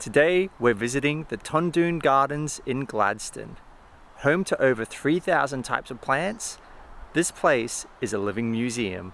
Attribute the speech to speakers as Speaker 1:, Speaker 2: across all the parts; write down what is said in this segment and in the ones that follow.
Speaker 1: Today we're visiting the Tondoon Gardens in Gladstone. Home to over 3,000 types of plants, this place is a living museum.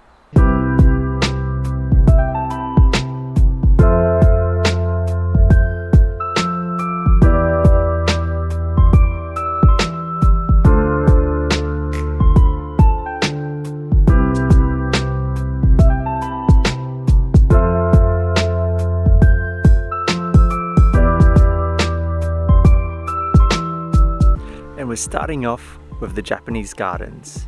Speaker 1: And we're starting off with the Japanese gardens.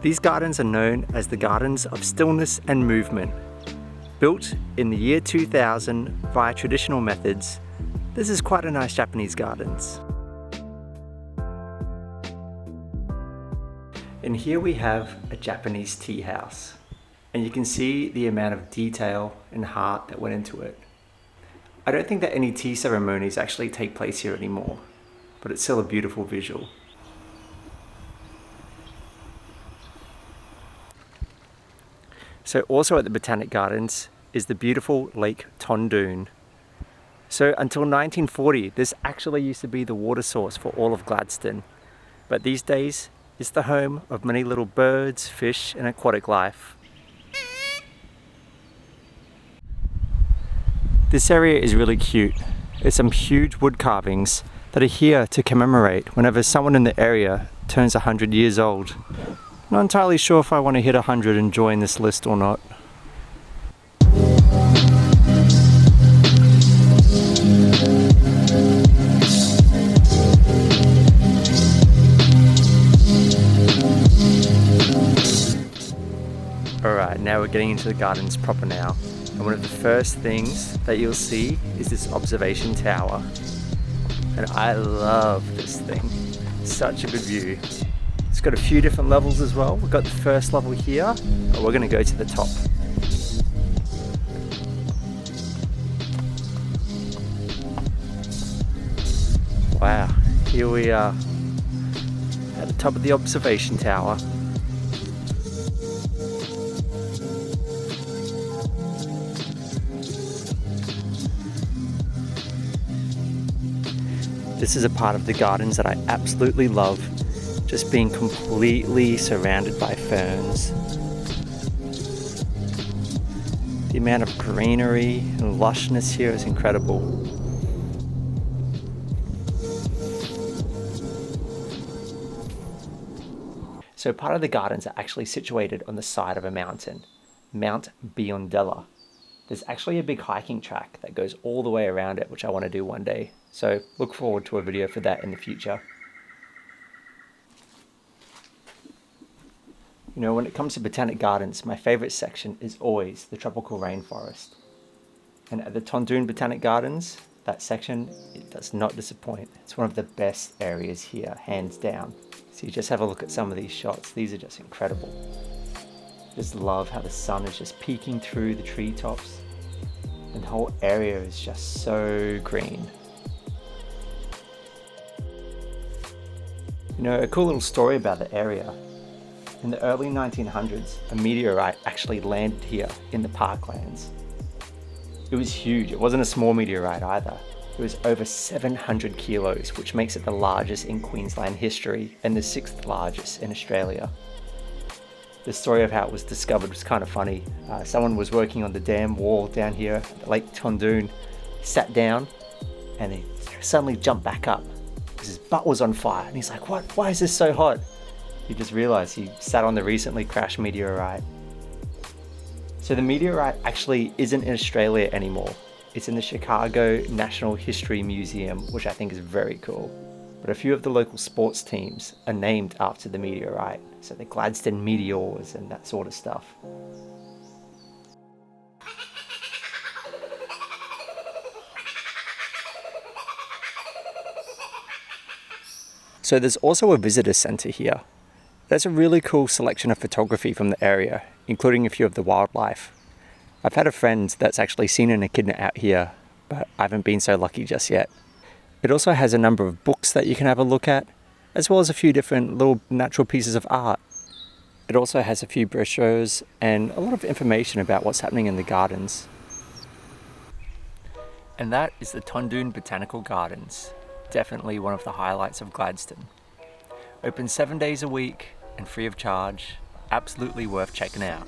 Speaker 1: These gardens are known as the Gardens of Stillness and Movement. Built in the year 2000 via traditional methods, this is quite a nice Japanese gardens. And here we have a Japanese tea house. And you can see the amount of detail and heart that went into it. I don't think that any tea ceremonies actually take place here anymore, but it's still a beautiful visual. So also at the Botanic Gardens is the beautiful Lake Tondoon. So until 1940, this actually used to be the water source for all of Gladstone. But these days, it's the home of many little birds, fish, and aquatic life. This area is really cute. There's some huge wood carvings that are here to commemorate whenever someone in the area turns 100 years old. Not entirely sure if I want to hit 100 and join this list or not. Alright, now we're getting into the gardens proper now. And one of the first things that you'll see is this observation tower. And I love this thing. Such a good view. It's got a few different levels as well. We've got the first level here, but we're going to go to the top. Wow, here we are at the top of the observation tower. This is a part of the gardens that I absolutely love, just being completely surrounded by ferns. The amount of greenery and lushness here is incredible. So part of the gardens are actually situated on the side of a mountain, Mount Biondella. There's actually a big hiking track that goes all the way around it, which I want to do one day. So look forward to a video for that in the future. You know, when it comes to Botanic Gardens, my favorite section is always the tropical rainforest. And at the Tondoon Botanic Gardens, that section, it does not disappoint. It's one of the best areas here, hands down. So you just have a look at some of these shots. These are just incredible. Just love how the sun is just peeking through the treetops, and the whole area is just so green. You know, a cool little story about the area. In the early 1900s, a meteorite actually landed here in the parklands. It was huge. It wasn't a small meteorite either. It was over 700 kilos, which makes it the largest in Queensland history and the 6th largest in Australia. The story of how it was discovered was kind of funny. Someone was working on the dam wall down here at Lake Tondoon, sat down, and he suddenly jumped back up because his butt was on fire. And he's like, "What? Why is this so hot?" He just realized he sat on the recently crashed meteorite. So the meteorite actually isn't in Australia anymore. It's in the Chicago National History Museum, which I think is very cool. But a few of the local sports teams are named after the meteorite. So the Gladstone Meteors and that sort of stuff. So there's also a visitor center here. There's a really cool selection of photography from the area, including a few of the wildlife. I've had a friend that's actually seen an echidna out here, but I haven't been so lucky just yet. It also has a number of books that you can have a look at, as well as a few different little natural pieces of art. It also has a few brochures and a lot of information about what's happening in the gardens. And that is the Tondoon Botanic Gardens, definitely one of the highlights of Gladstone. Open 7 days a week and free of charge, absolutely worth checking out.